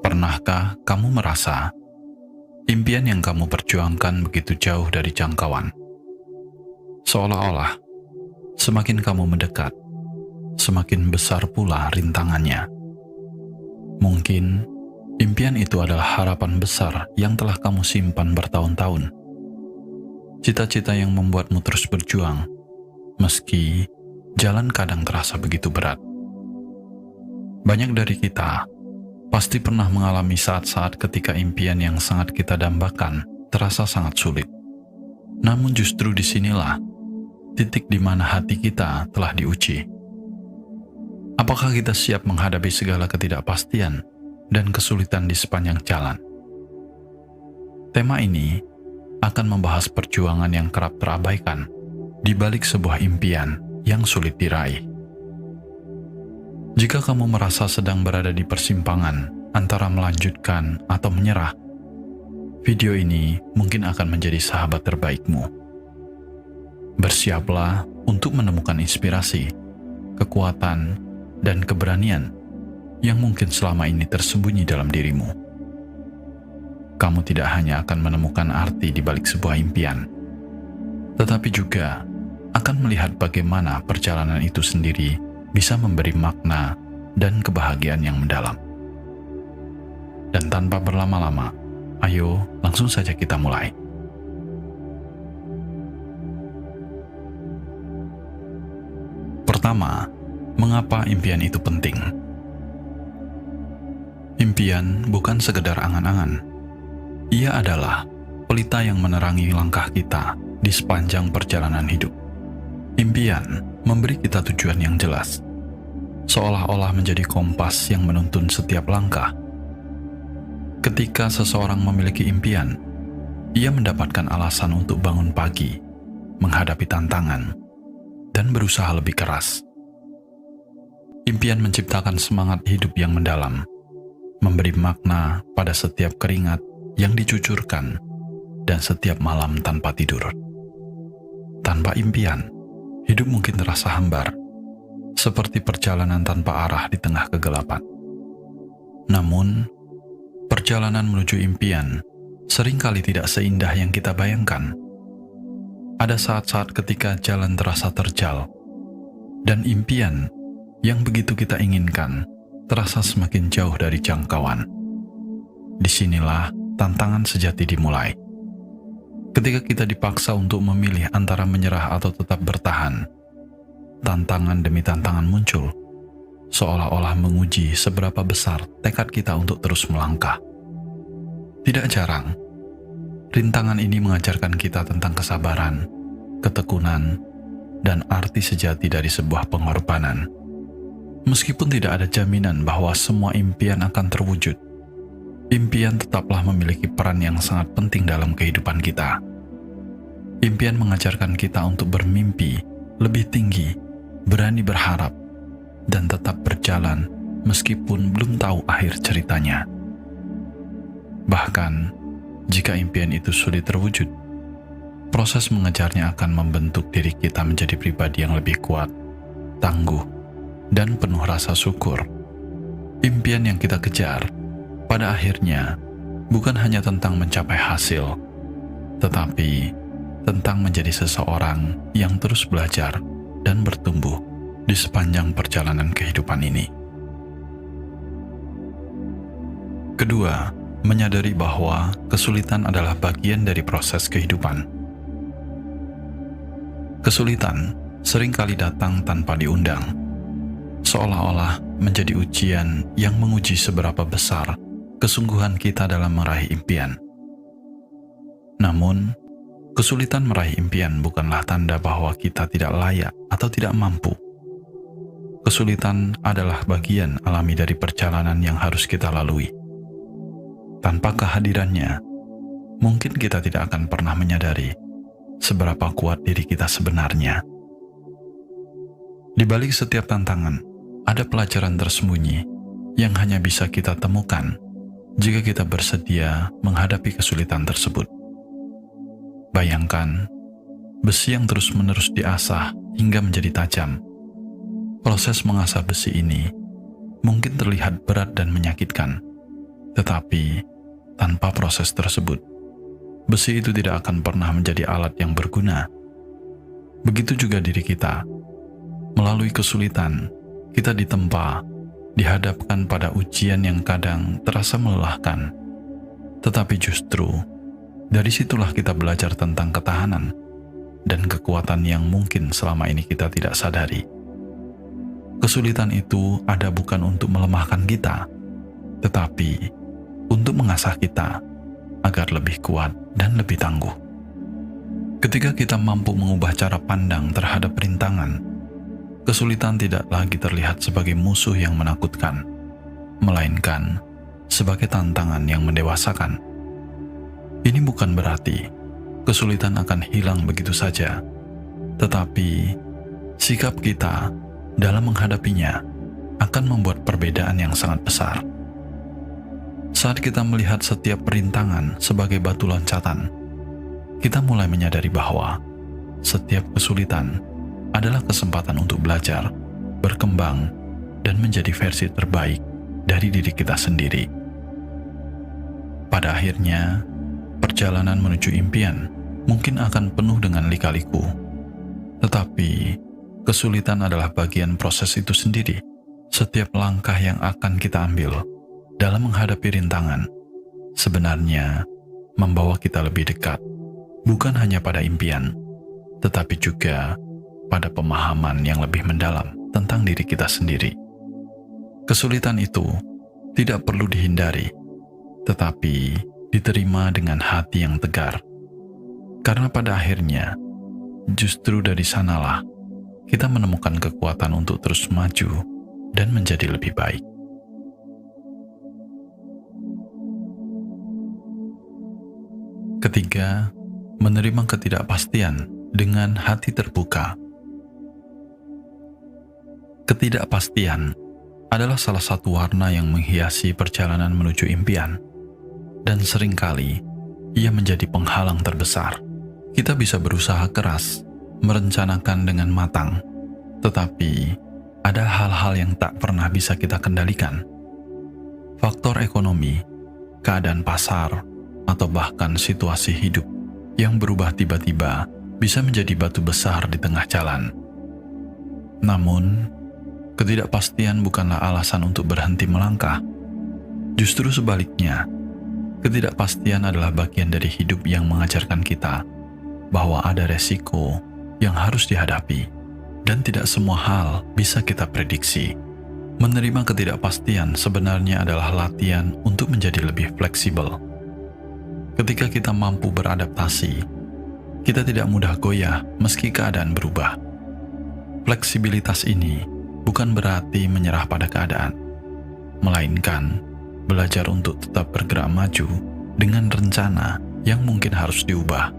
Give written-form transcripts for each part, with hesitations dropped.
Pernahkah kamu merasa impian yang kamu perjuangkan begitu jauh dari jangkauan? Seolah-olah semakin kamu mendekat, semakin besar pula rintangannya. Mungkin impian itu adalah harapan besar yang telah kamu simpan bertahun-tahun. Cita-cita yang membuatmu terus berjuang, meski jalan kadang terasa begitu berat. Banyak dari kita pasti pernah mengalami saat-saat ketika impian yang sangat kita dambakan terasa sangat sulit. Namun justru disinilah titik di mana hati kita telah diuji. Apakah kita siap menghadapi segala ketidakpastian dan kesulitan di sepanjang jalan? Tema ini akan membahas perjuangan yang kerap terabaikan di balik sebuah impian yang sulit diraih. Jika kamu merasa sedang berada di persimpangan antara melanjutkan atau menyerah, video ini mungkin akan menjadi sahabat terbaikmu. Bersiaplah untuk menemukan inspirasi, kekuatan, dan keberanian yang mungkin selama ini tersembunyi dalam dirimu. Kamu tidak hanya akan menemukan arti di balik sebuah impian, tetapi juga akan melihat bagaimana perjalanan itu sendiri bisa memberi makna dan kebahagiaan yang mendalam. Dan tanpa berlama-lama, ayo langsung saja kita mulai. Pertama, mengapa impian itu penting? Impian bukan sekedar angan-angan. Ia adalah pelita yang menerangi langkah kita di sepanjang perjalanan hidup. Impian memberi kita tujuan yang jelas, seolah-olah menjadi kompas yang menuntun setiap langkah. Ketika seseorang memiliki impian, ia mendapatkan alasan untuk bangun pagi, menghadapi tantangan, dan berusaha lebih keras. Impian menciptakan semangat hidup yang mendalam, memberi makna pada setiap keringat yang dicucurkan dan setiap malam tanpa tidur. Tanpa impian, hidup mungkin terasa hambar, seperti perjalanan tanpa arah di tengah kegelapan. Namun, perjalanan menuju impian seringkali tidak seindah yang kita bayangkan. Ada saat-saat ketika jalan terasa terjal, dan impian yang begitu kita inginkan terasa semakin jauh dari jangkauan. Disinilah tantangan sejati dimulai. Ketika kita dipaksa untuk memilih antara menyerah atau tetap bertahan, tantangan demi tantangan muncul, seolah-olah menguji seberapa besar tekad kita untuk terus melangkah. Tidak jarang, rintangan ini mengajarkan kita tentang kesabaran, ketekunan, dan arti sejati dari sebuah pengorbanan. Meskipun tidak ada jaminan bahwa semua impian akan terwujud, impian tetaplah memiliki peran yang sangat penting dalam kehidupan kita. Impian mengajarkan kita untuk bermimpi lebih tinggi, berani berharap, dan tetap berjalan meskipun belum tahu akhir ceritanya. Bahkan, jika impian itu sulit terwujud, proses mengejarnya akan membentuk diri kita menjadi pribadi yang lebih kuat, tangguh, dan penuh rasa syukur. Impian yang kita kejar pada akhirnya bukan hanya tentang mencapai hasil, tetapi tentang menjadi seseorang yang terus belajar dan bertumbuh di sepanjang perjalanan kehidupan ini. Kedua, menyadari bahwa kesulitan adalah bagian dari proses kehidupan. Kesulitan seringkali datang tanpa diundang, seolah-olah menjadi ujian yang menguji seberapa besar kesungguhan kita dalam meraih impian. Namun, kesulitan meraih impian bukanlah tanda bahwa kita tidak layak atau tidak mampu. Kesulitan adalah bagian alami dari perjalanan yang harus kita lalui. Tanpa kehadirannya, mungkin kita tidak akan pernah menyadari seberapa kuat diri kita sebenarnya. Di balik setiap tantangan, ada pelajaran tersembunyi yang hanya bisa kita temukan jika kita bersedia menghadapi kesulitan tersebut. Bayangkan, besi yang terus-menerus diasah hingga menjadi tajam. Proses mengasah besi ini mungkin terlihat berat dan menyakitkan, tetapi tanpa proses tersebut, besi itu tidak akan pernah menjadi alat yang berguna. Begitu juga diri kita. Melalui kesulitan, kita ditempa, dihadapkan pada ujian yang kadang terasa melelahkan. Tetapi justru, dari situlah kita belajar tentang ketahanan dan kekuatan yang mungkin selama ini kita tidak sadari. Kesulitan itu ada bukan untuk melemahkan kita, tetapi untuk mengasah kita agar lebih kuat dan lebih tangguh. Ketika kita mampu mengubah cara pandang terhadap rintangan, kesulitan tidak lagi terlihat sebagai musuh yang menakutkan, melainkan sebagai tantangan yang mendewasakan. Ini bukan berarti kesulitan akan hilang begitu saja, tetapi sikap kita dalam menghadapinya akan membuat perbedaan yang sangat besar. Saat kita melihat setiap perintangan sebagai batu loncatan, kita mulai menyadari bahwa setiap kesulitan adalah kesempatan untuk belajar, berkembang, dan menjadi versi terbaik dari diri kita sendiri. Pada akhirnya, perjalanan menuju impian mungkin akan penuh dengan lika-liku, tetapi kesulitan adalah bagian proses itu sendiri. Setiap langkah yang akan kita ambil dalam menghadapi rintangan sebenarnya membawa kita lebih dekat, bukan hanya pada impian, tetapi juga pada pemahaman yang lebih mendalam tentang diri kita sendiri. Kesulitan itu tidak perlu dihindari, tetapi diterima dengan hati yang tegar. Karena pada akhirnya, justru dari sanalah kita menemukan kekuatan untuk terus maju dan menjadi lebih baik. Ketiga, menerima ketidakpastian dengan hati terbuka. Ketidakpastian adalah salah satu warna yang menghiasi perjalanan menuju impian, dan seringkali ia menjadi penghalang terbesar. Kita bisa berusaha keras, merencanakan dengan matang, tetapi ada hal-hal yang tak pernah bisa kita kendalikan. Faktor ekonomi, keadaan pasar, atau bahkan situasi hidup yang berubah tiba-tiba bisa menjadi batu besar di tengah jalan. Namun, ketidakpastian bukanlah alasan untuk berhenti melangkah. Justru sebaliknya, ketidakpastian adalah bagian dari hidup yang mengajarkan kita bahwa ada resiko yang harus dihadapi, dan tidak semua hal bisa kita prediksi. Menerima ketidakpastian sebenarnya adalah latihan untuk menjadi lebih fleksibel. Ketika kita mampu beradaptasi, kita tidak mudah goyah meski keadaan berubah. Fleksibilitas ini bukan berarti menyerah pada keadaan, melainkan belajar untuk tetap bergerak maju dengan rencana yang mungkin harus diubah.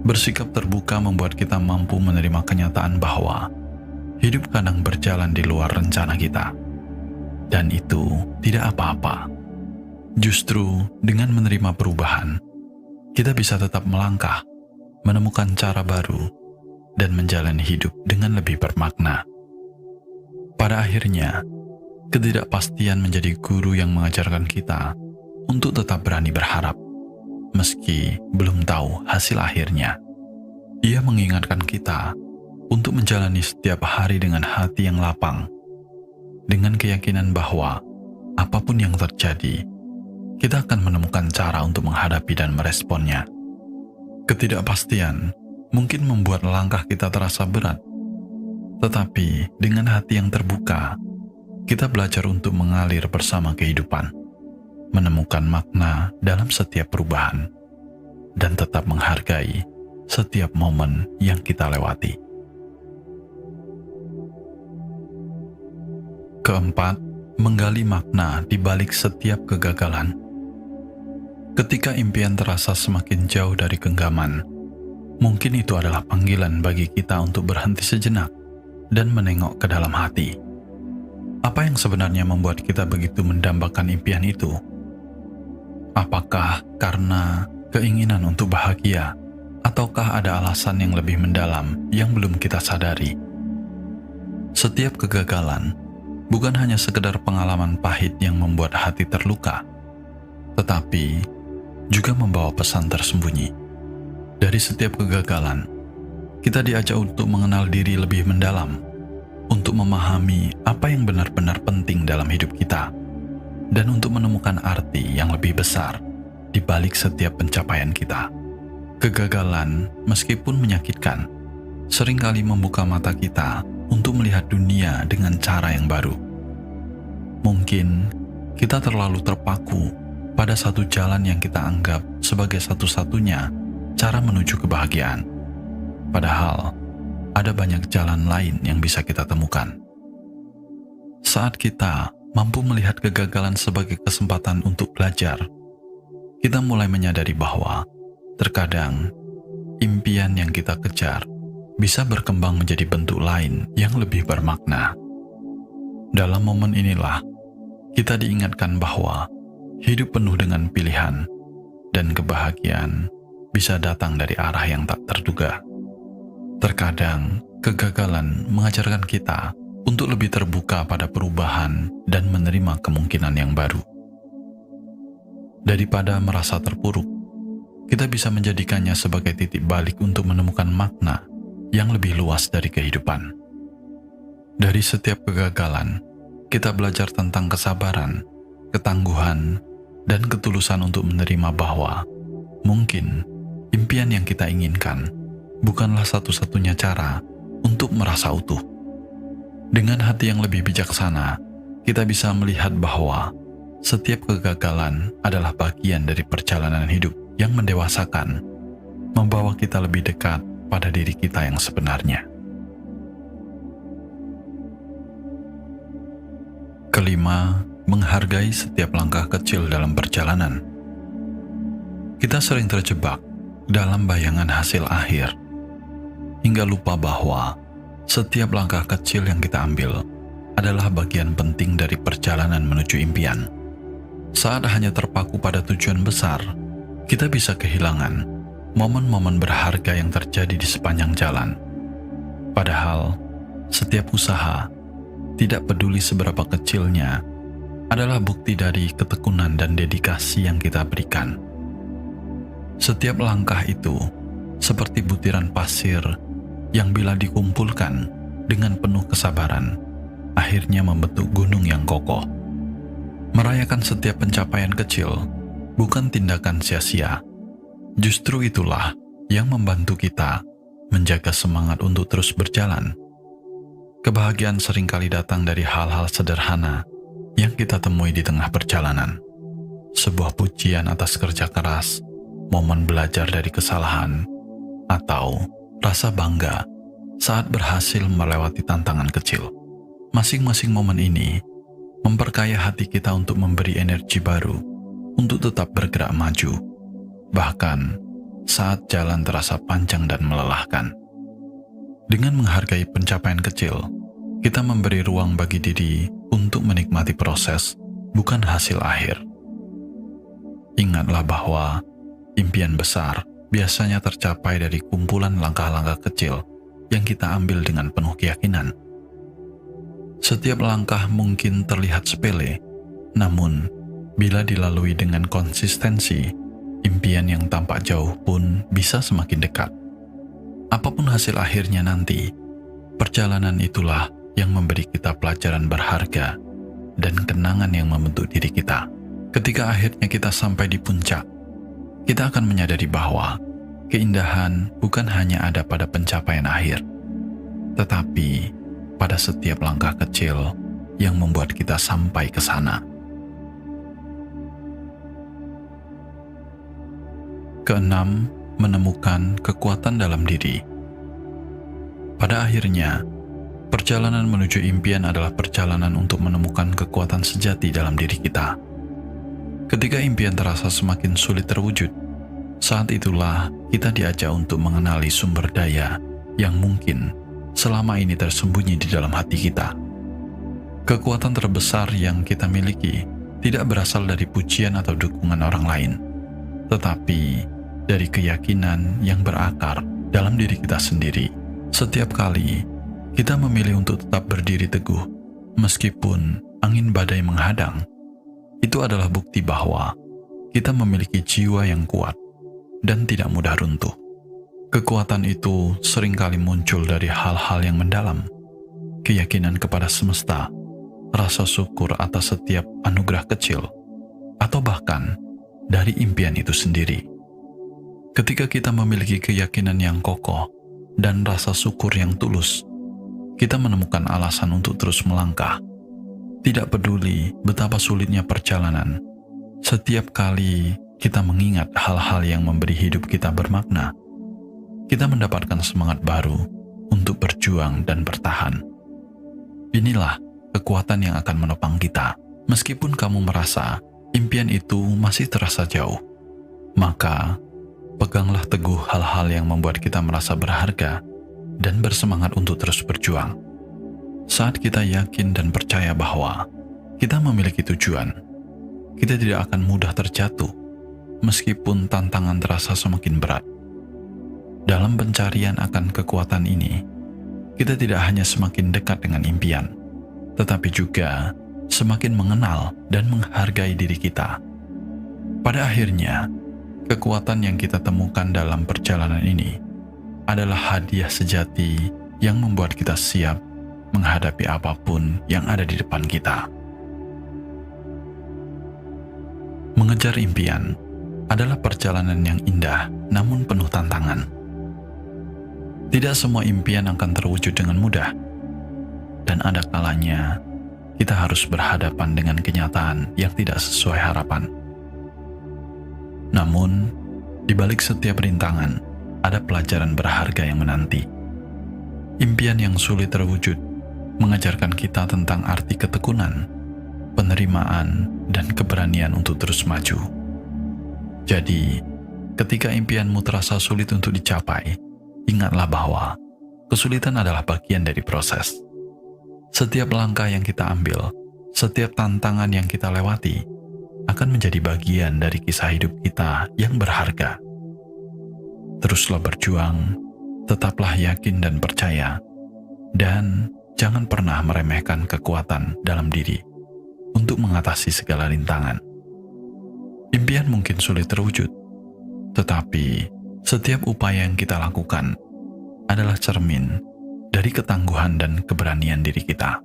Bersikap terbuka membuat kita mampu menerima kenyataan bahwa hidup kadang berjalan di luar rencana kita, dan itu tidak apa-apa. Justru dengan menerima perubahan, kita bisa tetap melangkah, menemukan cara baru, dan menjalani hidup dengan lebih bermakna. Pada akhirnya, ketidakpastian menjadi guru yang mengajarkan kita untuk tetap berani berharap, meski belum tahu hasil akhirnya. Ia mengingatkan kita untuk menjalani setiap hari dengan hati yang lapang, dengan keyakinan bahwa apapun yang terjadi, kita akan menemukan cara untuk menghadapi dan meresponnya. Ketidakpastian mungkin membuat langkah kita terasa berat, tetapi dengan hati yang terbuka, kita belajar untuk mengalir bersama kehidupan, menemukan makna dalam setiap perubahan, dan tetap menghargai setiap momen yang kita lewati. Keempat, menggali makna di balik setiap kegagalan. Ketika impian terasa semakin jauh dari genggaman, mungkin itu adalah panggilan bagi kita untuk berhenti sejenak dan menengok ke dalam hati. Apa yang sebenarnya membuat kita begitu mendambakan impian itu? Apakah karena keinginan untuk bahagia, ataukah ada alasan yang lebih mendalam yang belum kita sadari? Setiap kegagalan bukan hanya sekedar pengalaman pahit yang membuat hati terluka, tetapi juga membawa pesan tersembunyi. Dari setiap kegagalan, kita diajak untuk mengenal diri lebih mendalam, untuk memahami apa yang benar-benar penting dalam hidup kita, dan untuk menemukan arti yang lebih besar di balik setiap pencapaian kita. Kegagalan, meskipun menyakitkan, seringkali membuka mata kita untuk melihat dunia dengan cara yang baru. Mungkin kita terlalu terpaku pada satu jalan yang kita anggap sebagai satu-satunya cara menuju kebahagiaan. Padahal, ada banyak jalan lain yang bisa kita temukan. Saat kita mampu melihat kegagalan sebagai kesempatan untuk belajar, kita mulai menyadari bahwa terkadang impian yang kita kejar bisa berkembang menjadi bentuk lain yang lebih bermakna. Dalam momen inilah, kita diingatkan bahwa hidup penuh dengan pilihan dan kebahagiaan bisa datang dari arah yang tak terduga. Terkadang, kegagalan mengajarkan kita untuk lebih terbuka pada perubahan dan menerima kemungkinan yang baru. Daripada merasa terpuruk, kita bisa menjadikannya sebagai titik balik untuk menemukan makna yang lebih luas dari kehidupan. Dari setiap kegagalan, kita belajar tentang kesabaran, ketangguhan, dan ketulusan untuk menerima bahwa mungkin impian yang kita inginkan bukanlah satu-satunya cara untuk merasa utuh. Dengan hati yang lebih bijaksana, kita bisa melihat bahwa setiap kegagalan adalah bagian dari perjalanan hidup yang mendewasakan, membawa kita lebih dekat pada diri kita yang sebenarnya. Kelima, menghargai setiap langkah kecil dalam perjalanan. Kita sering terjebak dalam bayangan hasil akhir, hingga lupa bahwa setiap langkah kecil yang kita ambil adalah bagian penting dari perjalanan menuju impian. Saat hanya terpaku pada tujuan besar, kita bisa kehilangan momen-momen berharga yang terjadi di sepanjang jalan. Padahal, setiap usaha, tidak peduli seberapa kecilnya, adalah bukti dari ketekunan dan dedikasi yang kita berikan. Setiap langkah itu seperti butiran pasir yang bila dikumpulkan dengan penuh kesabaran, akhirnya membentuk gunung yang kokoh. Merayakan setiap pencapaian kecil bukan tindakan sia-sia. Justru itulah yang membantu kita menjaga semangat untuk terus berjalan. Kebahagiaan seringkali datang dari hal-hal sederhana yang kita temui di tengah perjalanan. Sebuah pujian atas kerja keras, momen belajar dari kesalahan, atau rasa bangga saat berhasil melewati tantangan kecil. Masing-masing momen ini memperkaya hati kita untuk memberi energi baru untuk tetap bergerak maju, bahkan saat jalan terasa panjang dan melelahkan. Dengan menghargai pencapaian kecil, kita memberi ruang bagi diri untuk menikmati proses, bukan hasil akhir. Ingatlah bahwa impian besar biasanya tercapai dari kumpulan langkah-langkah kecil yang kita ambil dengan penuh keyakinan. Setiap langkah mungkin terlihat sepele, namun bila dilalui dengan konsistensi, impian yang tampak jauh pun bisa semakin dekat. Apapun hasil akhirnya nanti, perjalanan itulah yang memberi kita pelajaran berharga dan kenangan yang membentuk diri kita. Ketika akhirnya kita sampai di puncak, kita akan menyadari bahwa keindahan bukan hanya ada pada pencapaian akhir, tetapi pada setiap langkah kecil yang membuat kita sampai ke sana. Keenam, menemukan kekuatan dalam diri. Pada akhirnya, perjalanan menuju impian adalah perjalanan untuk menemukan kekuatan sejati dalam diri kita. Ketika impian terasa semakin sulit terwujud, saat itulah kita diajak untuk mengenali sumber daya yang mungkin selama ini tersembunyi di dalam hati kita. Kekuatan terbesar yang kita miliki tidak berasal dari pujian atau dukungan orang lain, tetapi dari keyakinan yang berakar dalam diri kita sendiri. Setiap kali kita memilih untuk tetap berdiri teguh, Meskipun angin badai menghadang, itu adalah bukti bahwa kita memiliki jiwa yang kuat dan tidak mudah runtuh. Kekuatan itu seringkali muncul dari hal-hal yang mendalam, keyakinan kepada semesta, rasa syukur atas setiap anugerah kecil, atau bahkan dari impian itu sendiri. Ketika kita memiliki keyakinan yang kokoh dan rasa syukur yang tulus, kita menemukan alasan untuk terus melangkah. Tidak peduli betapa sulitnya perjalanan, setiap kali kita mengingat hal-hal yang memberi hidup kita bermakna, kita mendapatkan semangat baru untuk berjuang dan bertahan. Inilah kekuatan yang akan menopang kita. Meskipun kamu merasa impian itu masih terasa jauh, maka peganglah teguh hal-hal yang membuat kita merasa berharga dan bersemangat untuk terus berjuang. Saat kita yakin dan percaya bahwa kita memiliki tujuan, kita tidak akan mudah terjatuh meskipun tantangan terasa semakin berat. Dalam pencarian akan kekuatan ini, kita tidak hanya semakin dekat dengan impian, tetapi juga semakin mengenal dan menghargai diri kita. Pada akhirnya, kekuatan yang kita temukan dalam perjalanan ini adalah hadiah sejati yang membuat kita siap menghadapi apapun yang ada di depan kita. Mengejar impian adalah perjalanan yang indah namun penuh tantangan. Tidak semua impian akan terwujud dengan mudah, dan ada kalanya kita harus berhadapan dengan kenyataan yang tidak sesuai harapan. Namun, di balik setiap rintangan, ada pelajaran berharga yang menanti. Impian yang sulit terwujud mengajarkan kita tentang arti ketekunan, penerimaan, dan keberanian untuk terus maju. Jadi, ketika impianmu terasa sulit untuk dicapai, ingatlah bahwa kesulitan adalah bagian dari proses. Setiap langkah yang kita ambil, setiap tantangan yang kita lewati, akan menjadi bagian dari kisah hidup kita yang berharga. Teruslah berjuang, tetaplah yakin dan percaya, dan jangan pernah meremehkan kekuatan dalam diri untuk mengatasi segala rintangan. Impian mungkin sulit terwujud, tetapi setiap upaya yang kita lakukan adalah cermin dari ketangguhan dan keberanian diri kita.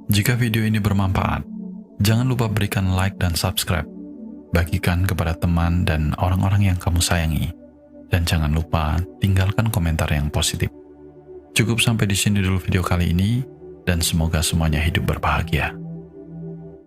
Jika video ini bermanfaat, jangan lupa berikan like dan subscribe. Bagikan kepada teman dan orang-orang yang kamu sayangi. Dan jangan lupa tinggalkan komentar yang positif. Cukup sampai di sini dulu video kali ini, dan semoga semuanya hidup berbahagia.